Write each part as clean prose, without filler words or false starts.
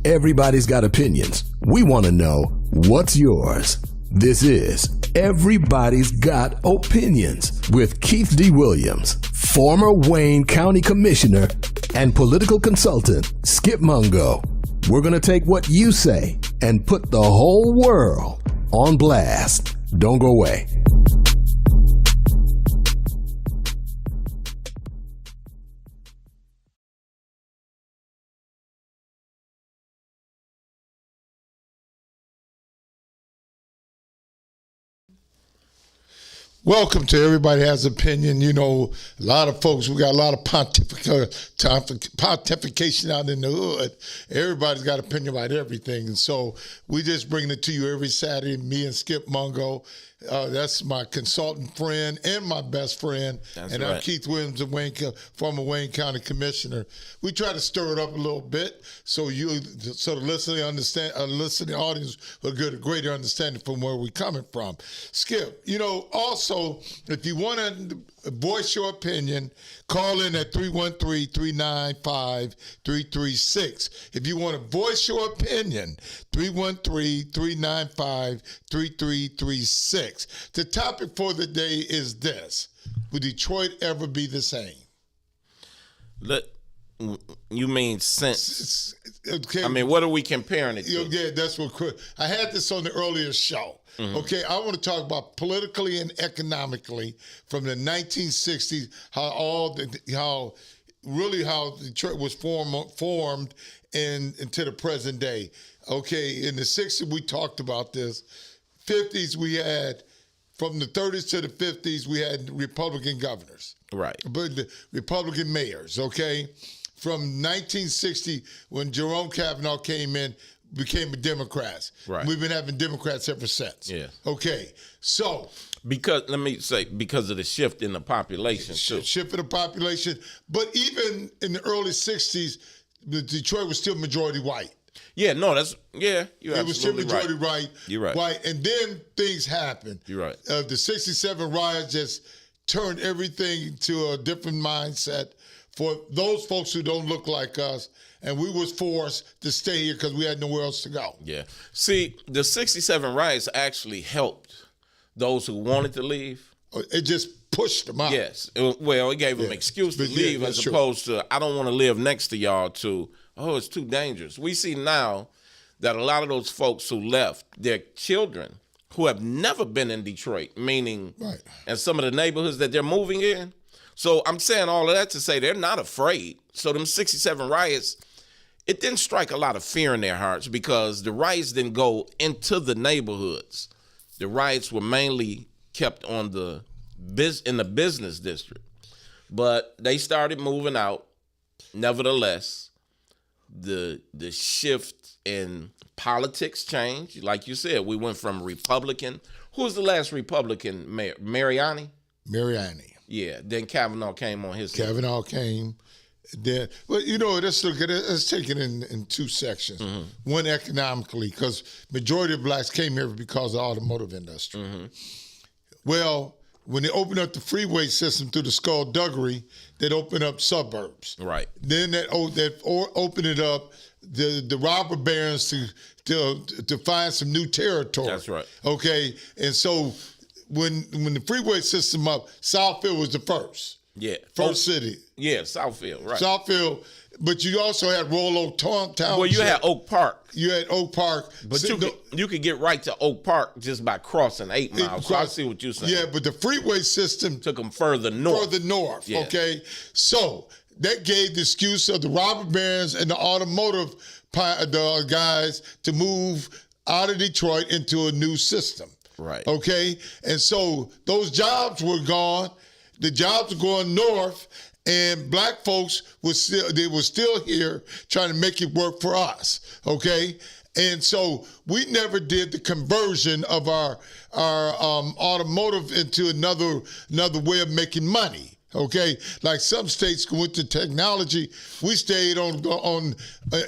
Everybody's got opinions. We want to know what's yours. This is Everybody's Got Opinions with Keith D. Williams, former Wayne County Commissioner and political consultant Skip Mungo. We're going to take what you say and put the whole world on blast. Don't go away. Welcome to Everybody Has Opinion. You know, a lot of folks, we got a lot of pontification out in the hood. Everybody's got opinion about everything. And so we just bring it to you every Saturday, me and Skip Mungo. That's my consultant friend and my best friend. That's and right. I'm Keith Williams, former Wayne County Commissioner. We try to stir it up a little bit so the listening audience will get a greater understanding from where we're coming from. Skip, you know, also, if you want to voice your opinion, call in at 313-395-336. If you want to voice your opinion, 313-395-3336. The topic for the day is this: will Detroit ever be the same? You mean since? Okay. I mean, what are we comparing it to? Yeah, that's what I had this on the earlier show. Mm-hmm. Okay, I want to talk about politically and economically from the 1960s, how Detroit was formed into the present day. Okay, in the 60s we talked about this. 50s we had, from the 30s to the 50s we had Republican governors. Right. But the Republican mayors. Okay, from 1960 when Jerome Kavanaugh came in, became a Democrat. Right. We've been having Democrats ever since. Yeah. Okay. So because of the shift in the population too. Shift in the population, but even in the early 60s, Detroit was still majority white. Yeah, no, you're absolutely it was still majority right. You're right. White, and then things happened. You're right. The 67 riots just turned everything to a different mindset for those folks who don't look like us, and we was forced to stay here because we had nowhere else to go. Yeah. See, the 67 riots actually helped those who wanted to leave. It just pushed them out. Yes. It gave them excuse to leave as opposed to, I don't want to live next to y'all, to, oh, it's too dangerous. We see now that a lot of those folks who left, their children who have never been in Detroit, meaning in some of the neighborhoods that they're moving in. So I'm saying all of that to say they're not afraid. So them 67 riots, it didn't strike a lot of fear in their hearts because the riots didn't go into the neighborhoods. The riots were mainly kept in the business district. But they started moving out. Nevertheless, the shift in politics changed. Like you said, we went from Republican. Who was the last Republican mayor? Mariani? Yeah, then Kavanaugh came on his side. Kavanaugh came. Then, well, you know, let's look at it. Let's take it in two sections. Mm-hmm. One, economically, because majority of blacks came here because of the automotive industry. Mm-hmm. Well, when they opened up the freeway system through the skullduggery, they'd open up suburbs. Right. Then that opened it up, the robber barons to find some new territory. That's right. Okay, and so when the freeway system up, Southfield was the first. Yeah. First city. Yeah, Southfield, right. Southfield, but you also had Rollo Township. Well, you had Oak Park. You had Oak Park. But you could get right to Oak Park just by crossing 8 miles. So I see what you're saying. Yeah, but the freeway system took them further north. Yeah. Okay? So that gave the excuse of the robber barons and the automotive guys to move out of Detroit into a new system. Right. Okay? And so those jobs were gone. The jobs were going north, and black folks were still here trying to make it work for us. Okay? And so we never did the conversion of our automotive into another way of making money. Okay, like some states went to technology, we stayed on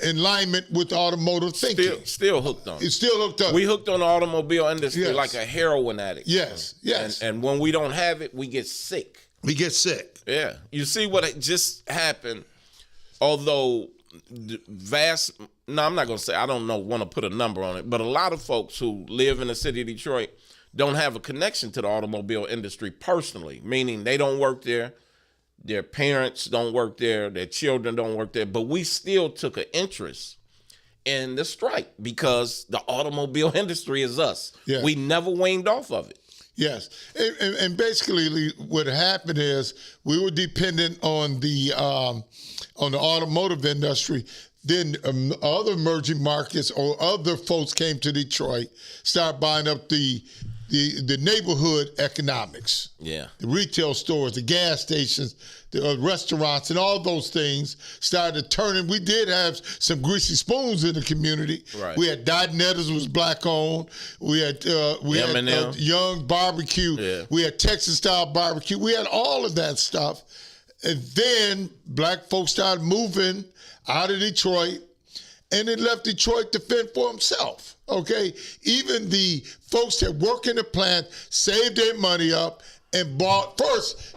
alignment with automotive thinking. Still hooked on. It's still hooked up. We hooked on the automobile industry like a heroin addict. Yes. And when we don't have it, we get sick. We get sick. Yeah. You see what just happened? Although I'm not going to say, I don't want to put a number on it, but a lot of folks who live in the city of Detroit don't have a connection to the automobile industry personally, meaning they don't work there, their parents don't work there, their children don't work there, but we still took an interest in the strike because the automobile industry is us. Yeah. We never waned off of it. Yes, and basically what happened is we were dependent on the automotive industry. Then other emerging markets or other folks came to Detroit, started buying up the neighborhood economics. Yeah, the retail stores, the gas stations, the restaurants, and all those things started turning. We did have some greasy spoons in the community. Right. We had Dotnettas was black owned. We had Young Barbecue. Yeah. We had Texas style barbecue. We had all of that stuff. And then black folks started moving out of Detroit, and they left Detroit to fend for himself. Okay, even the folks that work in the plant saved their money up and bought first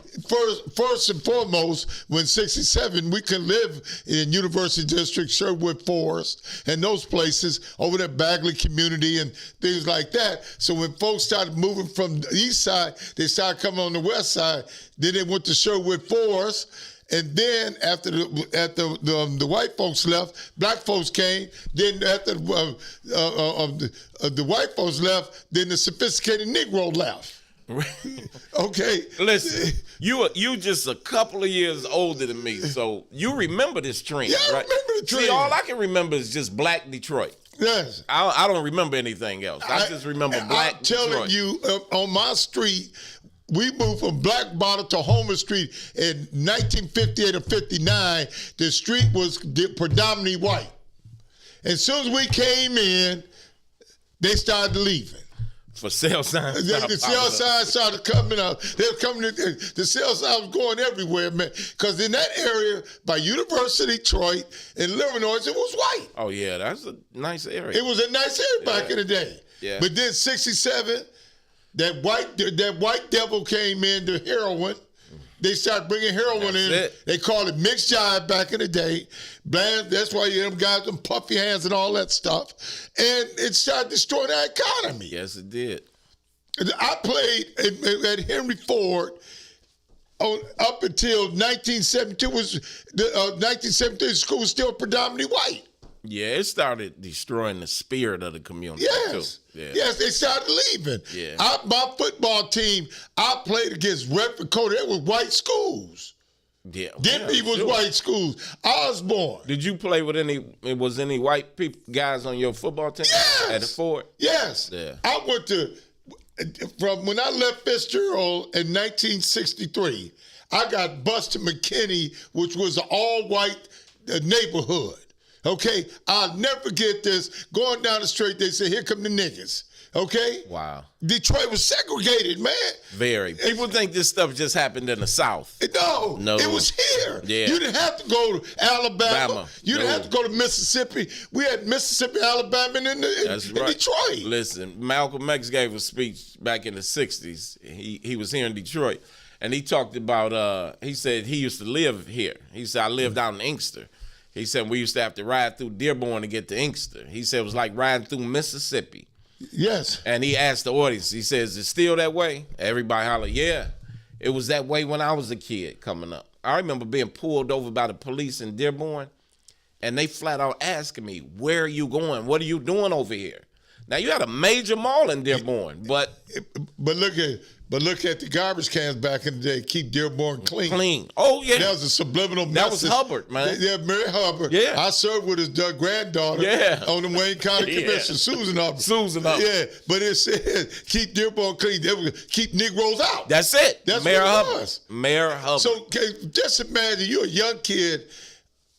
and foremost, when 67, we could live in University District, Sherwood Forest, and those places over there, Bagley community and things like that. So when folks started moving from the east side, they started coming on the west side. Then they went to Sherwood Forest. And then after the white folks left, black folks came. Then after the white folks left, then the sophisticated Negro left. Okay. Listen, you just a couple of years older than me, so you remember this trend, yeah, right? I remember the trend. See, all I can remember is just black Detroit. Yes. I don't remember anything else. I just remember black Detroit. I'm telling you, on my street, we moved from Black Bottom to Homer Street in 1958 or 59. The street was predominantly white. As soon as we came in, they started leaving. For sale signs. The sale signs started coming up. They were coming. The sale signs was going everywhere, man. Because in that area, by University, Detroit, and Illinois, it was white. Oh yeah, that's a nice area. It was a nice area back in the day. Yeah. But then 67. That white devil came in, the heroin. They started bringing heroin in. They called it mixed jive back in the day. That's why you them guys, them puffy hands and all that stuff. And it started destroying our economy. Yes, it did. I played at Henry Ford up until 1972. 1972, the school was still predominantly white. Yeah, it started destroying the spirit of the community. Yes. Too. Yeah. Yes, they started leaving. Yeah. My football team, I played against Redford County. They were white schools. Yeah. Denby was white schools. Osborne. Did you play with any white people, guys on your football team? Yes. At the Ford? Yes. Yeah. I went from when I left Fitzgerald in 1963, I got bused to McKinney, which was an all-white neighborhood. Okay, I'll never forget this. Going down the street, they said, "Here come the niggas." Okay? Wow. Detroit was segregated, man. Very. People think this stuff just happened in the South. No, it was here. Yeah. You didn't have to go to Alabama. You didn't have to go to Mississippi. We had Mississippi, Alabama, and in Detroit. Listen, Malcolm X gave a speech back in the 60s. He was here in Detroit, and he talked about, he said he used to live here. He said, I lived out in Inkster. He said we used to have to ride through Dearborn to get to Inkster. He said it was like riding through Mississippi. Yes. And he asked the audience, he says, is it still that way? Everybody hollered, yeah. It was that way when I was a kid coming up. I remember being pulled over by the police in Dearborn, and they flat out asking me, where are you going? What are you doing over here? Now, you had a major mall in Dearborn, but look at the garbage cans back in the day. Keep Dearborn clean. Clean. Oh, yeah. That was a subliminal message. That was Hubbard, man. Yeah, Mary Hubbard. Yeah. I served with his granddaughter on the Wayne County Commission, Susan Hubbard. Susan Hubbard. Yeah, but it said, keep Dearborn clean. They would keep Negroes out. That's it. That's Mayor what Hubbard. it was. Mayor Hubbard. So just imagine you're a young kid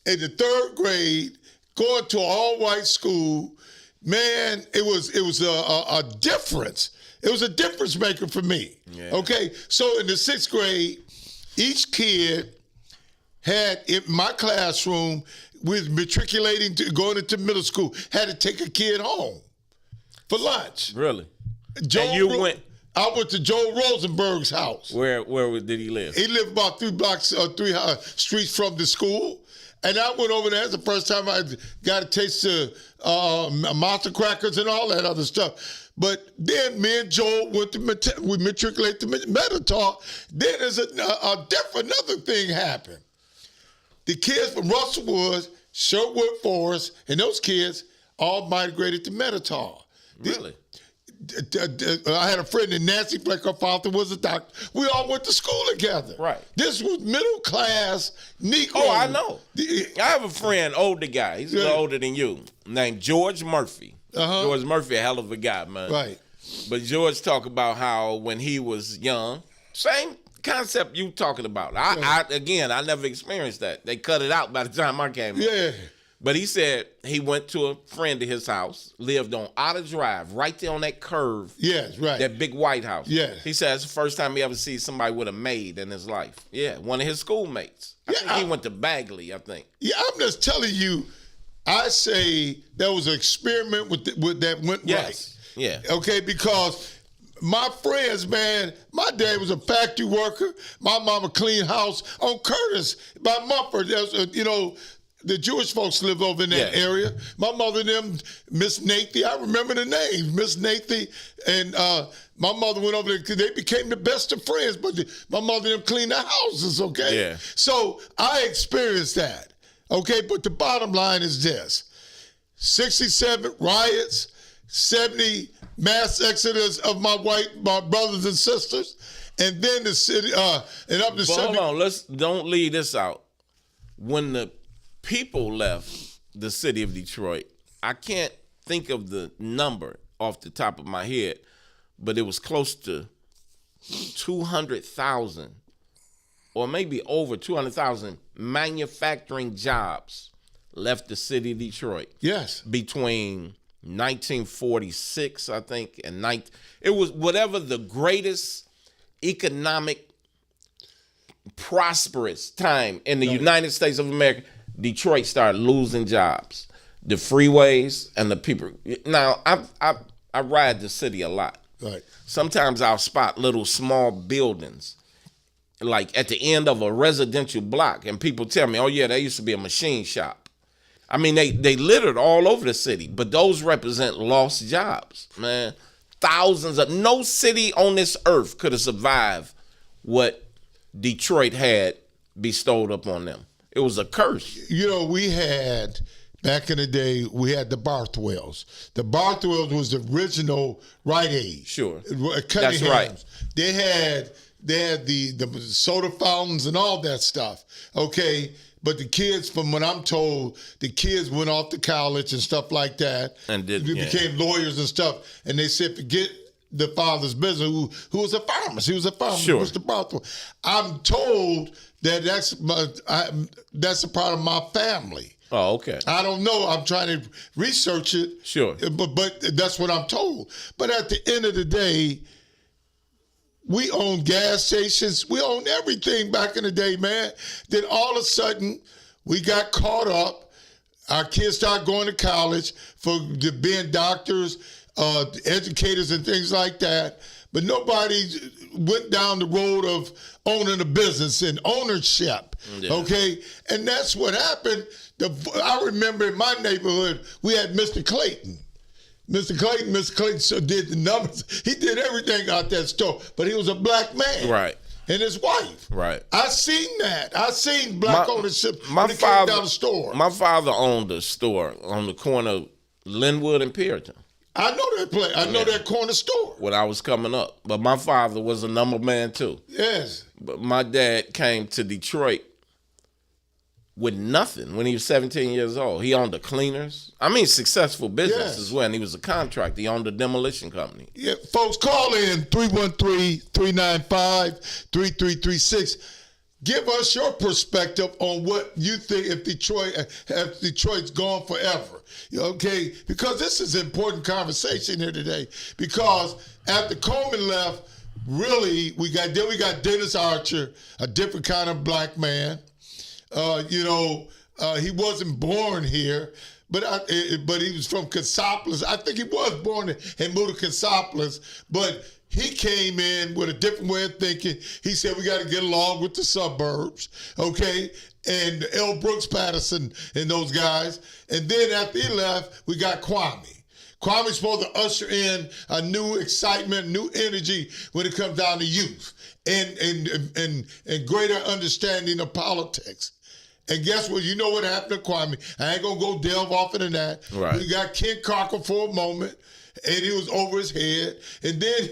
in the 3rd grade going to an all-white school. Man, it was a difference. It was a difference maker for me. Yeah. Okay, so in the 6th grade, each kid had in my classroom, with matriculating to going into middle school, had to take a kid home for lunch. Really? I went to Joe Rosenberg's house. Where did he live? He lived about 3 streets from the school. And I went over there. That's the first time I got a taste of monster crackers and all that other stuff. But then me and Joel we matriculated to Metatar. Then there's another thing happened. The kids from Russell Woods, Sherwood Forest, and those kids all migrated to Metatar. Really? I had a friend named Nancy Fleck, her father was a doctor. We all went to school together. Right. This was middle class Negro. Oh, I know. I have a friend, older guy. He's a little older than you, named George Murphy. George Murphy, a hell of a guy, man. Right. But George talked about how when he was young, same concept you talking about. I never experienced that. They cut it out by the time I came up. Yeah. But he said he went to a friend of his house, lived on Otter Drive, right there on that curve. Yes, right. That big white house. Yes. He said it's the first time he ever sees somebody with a maid in his life. Yeah, one of his schoolmates. I think he went to Bagley, I think. Yeah, I'm just telling you, I say there was an experiment with that went right. Yeah. Okay, because my friends, man, my dad was a factory worker. My mama cleaned house on Curtis by Mumford. The Jewish folks live over in that area. My mother and them, Miss Nathy, I remember the name, Miss Nathy, and my mother went over there. They became the best of friends, but my mother and them cleaned their houses, okay? Yeah. So I experienced that, okay? But the bottom line is this. 67 riots, 70 mass exodus of my brothers and sisters, and then the city, and up to 70. Hold on, don't leave this out. When the people left the city of Detroit, I can't think of the number off the top of my head, but it was close to 200,000 or maybe over 200,000 manufacturing jobs left the city of Detroit. Yes. Between 1946, I think, and it was whatever the greatest economic prosperous time in the United States of America. Detroit started losing jobs, the freeways and the people. Now I ride the city a lot. Right. Sometimes I'll spot little small buildings, like at the end of a residential block, and people tell me, "Oh yeah, there used to be a machine shop." I mean, they littered all over the city, but those represent lost jobs, man. No city on this earth could have survived what Detroit had bestowed upon them. It was a curse. We had, back in the day, we had the Barthwells. The Barthwells was the original Rite Aid. Sure. That's right. They had the soda fountains and all that stuff, okay? But the kids, from what I'm told, the kids went off to college and stuff like that. And became lawyers and stuff. And they said, forget the father's business, who was a pharmacist. He was a pharmacist, sure. Mr. Barthwell. I'm told that that's a part of my family. Oh, okay. I don't know. I'm trying to research it. Sure. But that's what I'm told. But at the end of the day, we owned gas stations. We owned everything back in the day, man. Then all of a sudden, we got caught up. Our kids started going to college for being doctors, educators, and things like that. But nobody went down the road of owning a business and ownership, okay? And that's what happened. I remember in my neighborhood, we had Mr. Clayton. Mr. Clayton did the numbers. He did everything out that store, but he was a black man. Right. And his wife. Right. I seen that. I seen black ownership when it came down the store. My father owned a store on the corner of Linwood and Puritan. I know that place. I know that corner store. When I was coming up. But my father was a number man too. Yes. But my dad came to Detroit with nothing when he was 17 years old. He owned the cleaners. I mean, successful business as well. And he was a contractor. He owned a demolition company. Yeah, folks, call in 313-395-3336. Give us your perspective on what you think if Detroit's gone forever. Okay? Because this is an important conversation here today. Because after Coleman left, really, we got Dennis Archer, a different kind of black man. He wasn't born here, but he was from Consopolis. I think he was born and moved to Consopolis, but he came in with a different way of thinking. He said, we got to get along with the suburbs, okay? And L. Brooks Patterson and those guys. And then after he left, we got Kwame. Kwame's supposed to usher in a new excitement, new energy when it comes down to youth and greater understanding of politics. And guess what? You know what happened to Kwame. I ain't going to go delve off into that. Right. We got Ken Cocker for a moment, and he was over his head. And then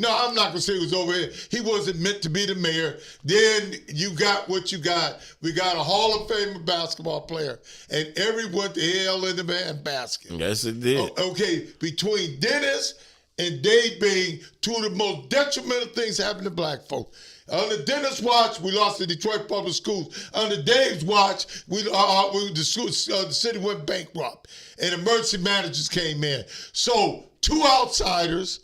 I'm not going to say he was over his head. He wasn't meant to be the mayor. Then you got what you got. We got a Hall of Fame basketball player, and everyone the hell in the handbasket. Yes, it did. Okay, between Dennis and Dave being two of the most detrimental things happening to black folks. Under Dennis' watch, we lost the Detroit Public Schools. Under Dave's watch, the city went bankrupt, and emergency managers came in. So 2 outsiders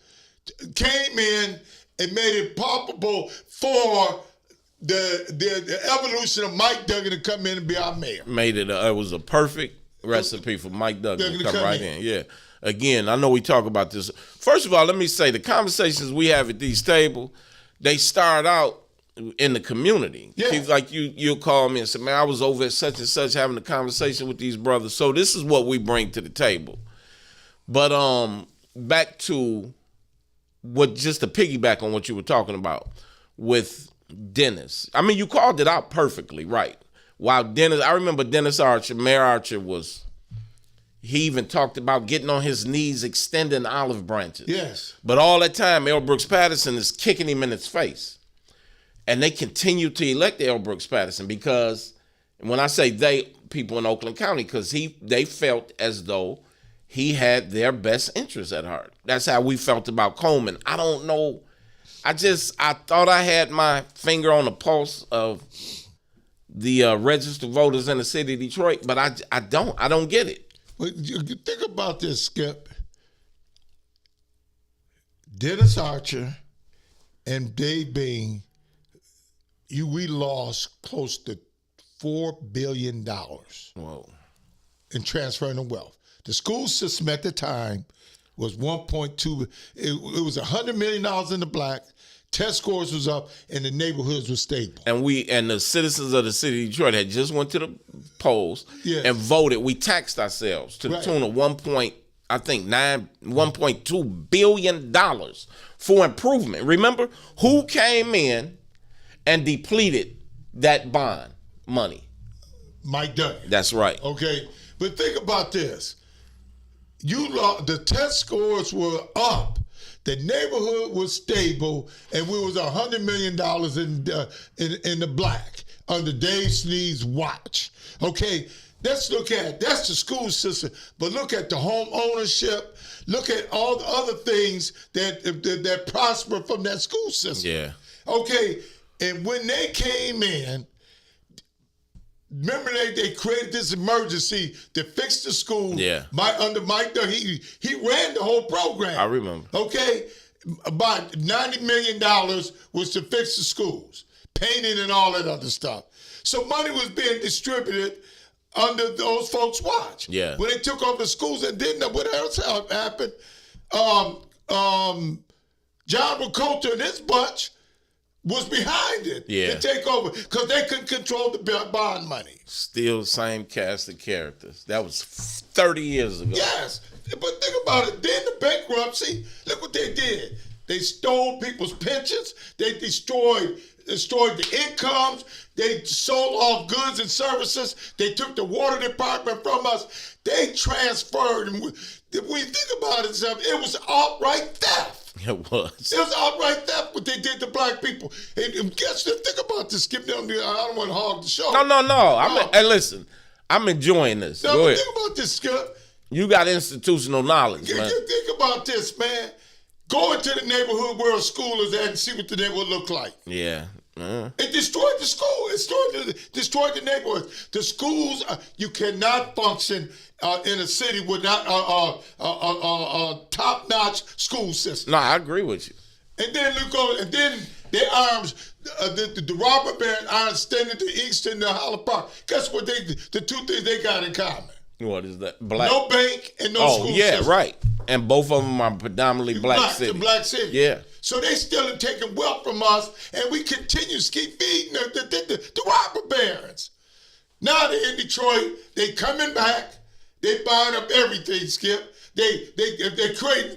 came in and made it palpable for the evolution of Mike Duggan to come in and be our mayor. Made it. It was a perfect recipe for Mike Duggan to come right in. Yeah. Again, I know we talk about this. First of all, let me say the conversations we have at these tables, they start out in the community. Yeah. Like you'll call me and say, man, I was over at such and such having a conversation with these brothers. So this is what we bring to the table. But back to just to piggyback on what you were talking about with Dennis. I mean, you called it out perfectly, right? While Dennis, I remember Dennis Archer, Mayor Archer he even talked about getting on his knees, extending olive branches. Yes. But all that time, L. Brooks Patterson is kicking him in his face. And they continue to elect L. Brooks Patterson because, when I say they, people in Oakland County, because they felt as though he had their best interests at heart. That's how we felt about Coleman. I don't know. I thought I had my finger on the pulse of the registered voters in the city of Detroit, but I don't get it. But you think about this, Skip. Dennis Archer and Dave Bing, we lost close to $4 billion Whoa. in transferring the wealth. The school system at the time was 1.2. It was $100 million in the black. Test scores was up, and the neighborhoods were stable. And the citizens of the city of Detroit had just went to the polls and voted. We taxed ourselves to the tune of $1.2 billion for improvement. Remember who came in and depleted that bond money? Mike Duggan. That's right. Okay, but think about this. The test scores were up. The neighborhood was stable, and we was $100 million in the black under Dave Snead's watch. Okay, let's look at that's the school system, but look at the home ownership. Look at all the other things that prosper from that school system. Yeah. Okay, and when they came in, remember they created this emergency to fix the school. Yeah. Under Mike Duggan, he ran the whole program. I remember. Okay, about $90 million was to fix the schools, painting and all that other stuff. So money was being distributed under those folks' watch. Yeah. When they took over the schools, and then what else happened? John Rakolta and his bunch was behind it to take over because they couldn't control the bond money. Still same cast of characters. That was 30 years ago. Yes, but think about it. Then the bankruptcy, look what they did. They stole people's pensions. They destroyed the incomes. They sold off goods and services. They took the water department from us. They transferred. And when you think about it, it was outright theft. It was. It was outright theft what they did to black people. And guess what? Think about this. Skip down there. I don't want to hog the show. No. Hey, listen. I'm enjoying this. Now, Go ahead. Think about this, Skip. You got institutional knowledge, man. Think about this, man. Go into the neighborhood where a school is at and see what the neighborhood look like. Yeah. It destroyed the school. It destroyed the neighborhood. The schools, you cannot function in a city without a top-notch school system. No, I agree with you. And then their arms, the robber baron arms extended to East and the Hollow Park. Guess what? The two things they got in common. What is that? Black. No bank and no school system. Right. And both of them are predominantly black cities. The black city. Yeah. So they still are taking wealth from us, and we continue to keep feeding the robber barons. Now they're in Detroit. They coming back. They buying up everything, Skip. They're creating